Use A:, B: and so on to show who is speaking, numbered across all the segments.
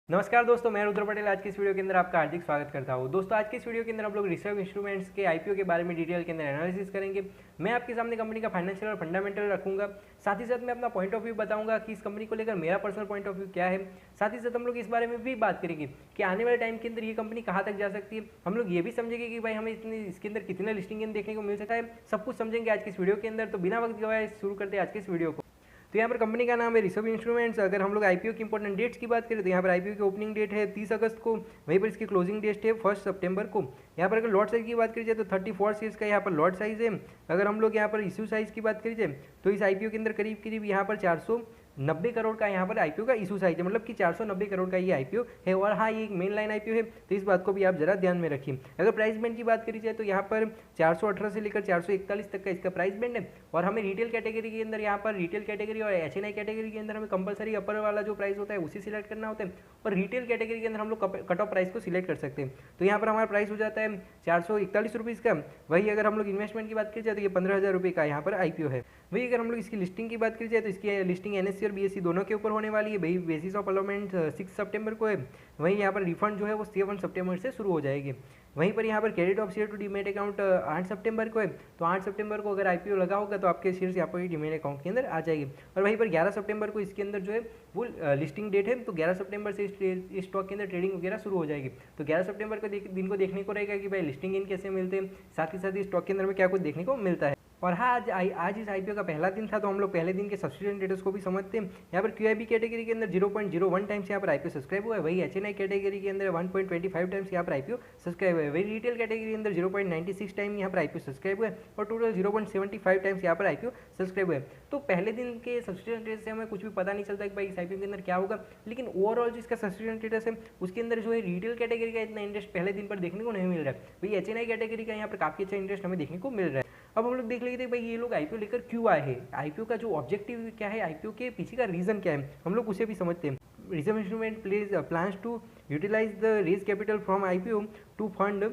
A: नमस्कार दोस्तों, मैं रुद्र पटेल आज की इस वीडियो के अंदर आपका हार्दिक स्वागत करता हूं। दोस्तों, आज की इस वीडियो के अंदर हम लोग रिसर्व इंस्ट्रूमेंट्स के आईपीओ के बारे में डिटेल के अंदर एनालिसिस करेंगे। मैं आपके सामने कंपनी का फाइनेंशियल और फंडामेंटल रखूंगा। साथ ही साथ मैं अपना पॉइंट ऑफ व्यू बताऊंगा कि इस कंपनी को लेकर मेरा पर्सनल पॉइंट ऑफ व्यू क्या है। साथ ही साथ हम लोग इस बारे में भी बात करेंगे कि आने वाले टाइम के अंदर ये कंपनी कहाँ तक जा सकती है। हम लोग ये भी समझेंगे कि भाई हमें इसके अंदर कितने लिस्टिंग देखने को मिल सकता है। सब कुछ समझेंगे आज की इस वीडियो के अंदर। तो बिना वक्त गवाए शुरू करते हैं आज के इस वीडियो को। तो यहाँ पर कंपनी का नाम है रिसर्व इंस्ट्रूमेंट्स। अगर हम लोग आईपीओ की इंपॉर्टेंट डेट्स की बात करें तो यहाँ पर आईपीओ की ओपनिंग डेट है 30 अगस्त को, वहीं पर इसकी क्लोजिंग डेट है 1 सितंबर को। यहाँ पर अगर लॉट साइज की बात करी जाए तो 34 शेयर्स का यहाँ पर लॉट साइज है। अगर हम लोग यहाँ पर इश्यू साइज की बात करी जाए तो इस आईपीओ के अंदर करीब करीब यहाँ पर 490 करोड़ का यहाँ पर आईपीओ का इशू साइज है, मतलब कि 490 करोड़ का ये आईपीओ है। और हाँ, ये एक मेन लाइन आईपीओ है, तो इस बात को भी आप जरा ध्यान में रखिए। अगर प्राइस बैंड की बात करी जाए तो यहाँ पर 418 से लेकर 441 तक का इसका प्राइस बैंड है। और हमें रिटेल कैटेगरी के अंदर यहाँ पर रिटेल कैटेगरी और एचएनआई कैटेगरी के अंदर हमें कंपलसरी अपर वाला जो प्राइस होता है उसी सिलेक्ट करना होता है। और रिटेल कैटेगरी के अंदर हम लोग कट ऑफ प्राइस को सिलेक्ट कर सकते हैं। तो यहाँ पर हमारा प्राइस हो जाता है 441 रुपीज़ का। वही अगर हम लोग इन्वेस्टमेंट की बात की जाए तो ये 15,000 रुपये का यहाँ पर आईपीओ है। वही अगर हम लोग इसकी लिस्टिंग की बात की जाए तो इसकी लिस्टिंग एनएससी और बीएससी दोनों के ऊपर होने वाली है। भाई बेसिस ऑफ अलॉटमेंट 6 सितंबर को है। वहीं यहाँ पर रिफंड जो है वो 7 सितंबर से शुरू हो जाएगी। वहीं पर यहाँ पर credit of share to demat account 8 सितंबर को है। तो 8 सितंबर को अगर आईपीओ लगा होगा तो आपके शेयर्स यहाँ पर डीमेट अकाउंट के अंदर आ जाएगी। और वहीं पर 11 सितंबर को इसके अंदर जो है वो लिस्टिंग डेट है। तो 11 सितंबर से इस स्टॉक के अंदर ट्रेडिंग वगैरह शुरू हो जाएगी। तो 11 सितंबर को दिन को देखने को रहेगा कि भाई लिस्टिंग इन कैसे मिलते हैं, साथ ही साथ इस स्टॉक के अंदर में क्या कुछ देखने को मिलता है। और हाँ, आज इस आईपीओ का पहला दिन था, तो हम लोग पहले दिन के सब्सक्रिप्शन स्टेटस को भी समझते हैं। यहाँ पर क्यूआईबी कैटेगरी के अंदर 0.01 टाइम्स यहाँ पर आईपीओ सब्सक्राइब हुआ है। वही एचएनआई कैटेगरी के अंदर 1.25 टाइम्स यहाँ पर आईपीओ सब्सक्राइब हुआ है। वही रिटेल कैटेगरी के अंदर 0.96 टाइम यहाँ पर आईपीओ सब्सक्राइब हुआ है। और टोटल 0.75 टाइम्स यहाँ पर आईपीओ सब्सक्राइब हुआ है। तो पहले दिन के सब्सक्रिप्शन स्टेटस से हमें कुछ भी पता नहीं चलता कि भाई इस आईपीओ के अंदर क्या होगा। लेकिन ओवरऑल जो इसका सब्सक्रिप्शन स्टेटस है उसके अंदर जो है रिटेल कैटेगरी का इतना इंटरेस्ट पहले दिन पर देखने को नहीं मिल रहा है। वही एचएनआई कैटेगरी का यहाँ पर काफी अच्छा इंटरेस्ट हमें देखने को मिल रहा है। अब हम लोग देख लेते हैं भाई ये लोग आईपीओ लेकर क्यों आए हैं, आईपीओ का जो ऑब्जेक्टिव क्या है, आईपीओ के पीछे का रीजन क्या है, हम लोग उसे भी समझते हैं। Reserve instrument plans to utilise the raise capital from IPO to fund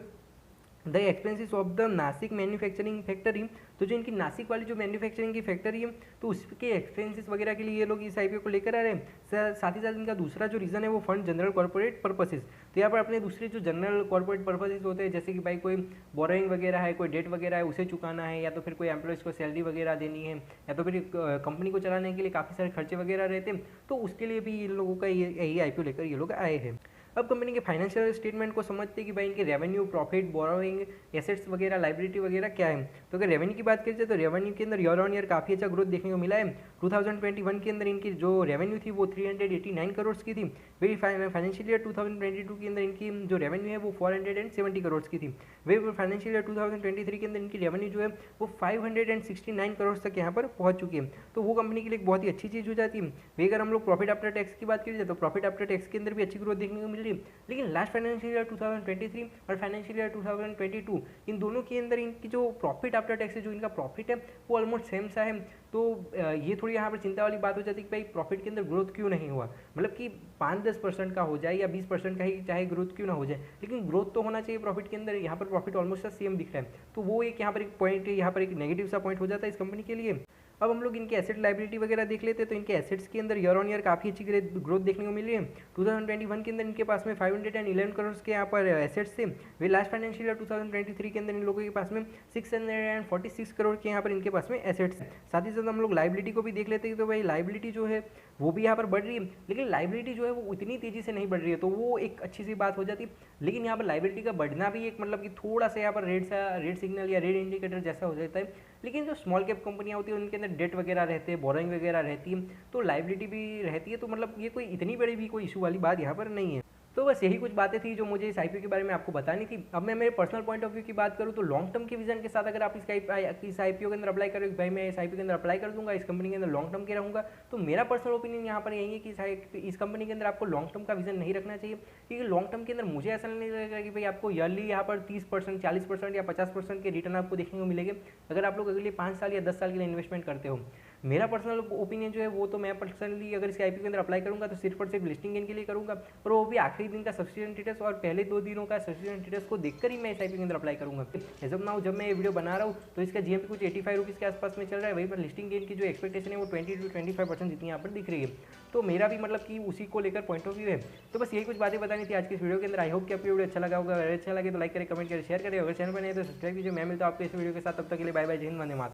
A: the expenses of the Nashik manufacturing factory. तो जो इनकी नासिक वाली जो मैन्युफैक्चरिंग की फैक्ट्री है तो उसके एक्सपेंसिस वगैरह के लिए ये लोग इस आईपीओ को लेकर आ रहे हैं। साथ ही साथ इनका दूसरा जो रीज़न है वो फंड जनरल कॉर्पोरेट पर्पसेस। तो यहाँ पर अपने दूसरे जो जनरल कॉर्पोरेट पर्पसेस होते हैं, जैसे कि भाई कोई बोरोइंग वगैरह है, कोई डेट वगैरह है, उसे चुकाना है, या तो फिर कोई एम्प्लॉयज़ को सैलरी वगैरह देनी है, या तो फिर कंपनी को चलाने के लिए काफ़ी सारे खर्चे वगैरह रहते हैं। तो उसके लिए भी इन लोगों का यही आईपीओ लेकर ये लोग आए हैं। अब कंपनी के फाइनेंशियल स्टेटमेंट को समझते हैं कि भाई इनके रेवेन्यू, प्रॉफिट, बोरोइंग, एसेट्स वगैरह, लाइबिलिटी वगैरह क्या है। तो अगर रेवेन्यू की बात की जाए तो रेवेन्यू के अंदर ईयर ऑन ईयर काफ़ी अच्छा ग्रोथ देखने को मिला है। 2021 के अंदर इनकी जो रेवेन्यू थी वो 389 करोड़ की थी। वही फाइनेंशियल ईयर 2022 के अंदर इनकी जो रेवेन्यू है वो 470 करोड़ की थी। वही फाइनेंशियल ईयर 2023 के अंदर इनकी रेवेन्यू जो है वो 569 करोड़ तक यहाँ पर पहुँच चुकी है। तो वो कंपनी के लिए एक बहुत ही अच्छी चीज़ हो जाती है। वही अगर हम लोग प्रॉफिट आफ्टर टैक्स की बात की जाए तो प्रॉफिट आफ्टर टैक्स के अंदर भी अच्छी ग्रोथ देखने को मिल रही है। लेकिन लास्ट फाइनेंशियल ईयर 2023 और फाइनेंशियल ईयर 2022 इन दोनों के अंदर इनकी जो प्रॉफिट आफ्टर टैक्स है, जो इनका प्रॉफिट है वो ऑलमोस्ट सेम सा है। तो ये थोड़ी यहाँ पर चिंता वाली बात हो जाती है कि भाई प्रॉफिट के अंदर ग्रोथ क्यों नहीं हुआ। मतलब कि 5-10% का हो जाए या 20% का ही चाहे ग्रोथ क्यों ना हो जाए, लेकिन ग्रोथ तो होना चाहिए प्रॉफिट के अंदर। यहाँ पर प्रॉफिट ऑलमोस्ट सेम दिख रहा है। तो वो एक यहाँ पर एक पॉइंट, यहाँ पर एक नेगेटिव सा पॉइंट हो जाता है इस कंपनी के लिए। अब हम लोग इनके एसेट लाइबिलिटी वगैरह देख लेते हैं। तो इनके एसेट्स के अंदर ईयर ऑन ईयर काफ़ी अच्छी ग्रोथ देखने को मिल रही है। 2021 के अंदर इनके पास में 511 करोड़ के यहाँ पर एसेट्स थे। वे लास्ट फाइनेंशियल ईयर 2023 के अंदर इन लोगों के पास में 646 करोड़ के यहाँ पर इनके पास में एसेट्स हैं। साथ ही साथ हम लोग लाइबिलिटी को भी देख लेते हैं। तो भाई लाइबिलिटी जो है वो भी यहाँ पर बढ़ रही है, लेकिन लाइबिलिटी जो है वो उतनी तेज़ी से नहीं बढ़ रही है। तो वो एक अच्छी सी बात हो जाती है। लेकिन यहाँ पर लाइबिलिटी का बढ़ना भी एक मतलब कि थोड़ा सा यहाँ पर रेड सिग्नल या रेड इंडिकेटर जैसा हो जाता है। लेकिन जो स्मॉल कैप कंपनियां होती हैं उनके अंदर डेट वगैरह रहते हैं, बोरोइंग वगैरह रहती है, तो लाइबिलिटी भी रहती है। तो मतलब ये कोई इतनी बड़ी भी कोई इशू वाली बात यहाँ पर नहीं है। तो बस यही कुछ बातें थी जो मुझे इस आईपीओ के बारे में आपको बतानी थी। अब मैं मेरे पर्सनल पॉइंट ऑफ व्यू की बात करूँ तो लॉन्ग टर्म के विजन के साथ अगर आप इस आईपीओ के अंदर अप्लाई करो, भाई मैं इस आईपीओ के अंदर अप्लाई कर दूंगा, इस कंपनी के अंदर लॉन्ग टर्म के रहूँगा, तो मेरा पर्सनल ओपिनियन यहाँ पर यही है कि इस कंपनी के अंदर आपको लॉन्ग टर्म का विजन नहीं रखना चाहिए। क्योंकि लॉन्ग टर्म के अंदर मुझे ऐसा नहीं लगेगा कि भाई आपको ईयरली यहाँ पर 30%, 40% या 50% के रिटर्न आपको देखने को मिलेंगे अगर आप लोग अगले 5 साल या 10 साल के लिए इन्वेस्टमेंट करते हो। मेरा पर्सनल ओपिनियन जो है वो तो मैं पर्सनली अगर इसके आईपीओ के अंदर अप्लाई करूँगा तो सिर्फ और सिर्फ लिस्टिंग गेन के लिए करूँगा, और वो भी आखिरी दिन का सब्सिडेंट स्टेटस और पहले 2 दिनों का सब्सिडेंट स्टेटस को देखकर ही मैं इस आईपीओ के अंदर अप्लाई करूँगा। एज ऑफ नाउ जब मैं ये वीडियो बना रहा हूँ तो इसका जीएमपी कुछ 85 रुपीज़ के आसपास में चल रहा है, वहीं पर लिस्टिंग गेन की जो एक्सपेक्टेशन है वो 20 to 25% जितनी यहाँ पर दिख रही है। तो मेरा भी मतलब कि उसी को लेकर पॉइंट ऑफ व्यू है। तो बस यही कुछ बातें बतानी थी आज की इस वीडियो के अंदर। आई होप कि आपको वीडियो अच्छा लगा होगा। अगर अच्छा लगे तो लाइक करें, कमेंट करें, शेयर करें, अगर चैनल पर नहीं तो सब्सक्राइब कीजिए। मैं मिलता हूँ आपको इस वीडियो के साथ, तब तक के लिए बाय बाय, जय हिंद, वंदे मातरम।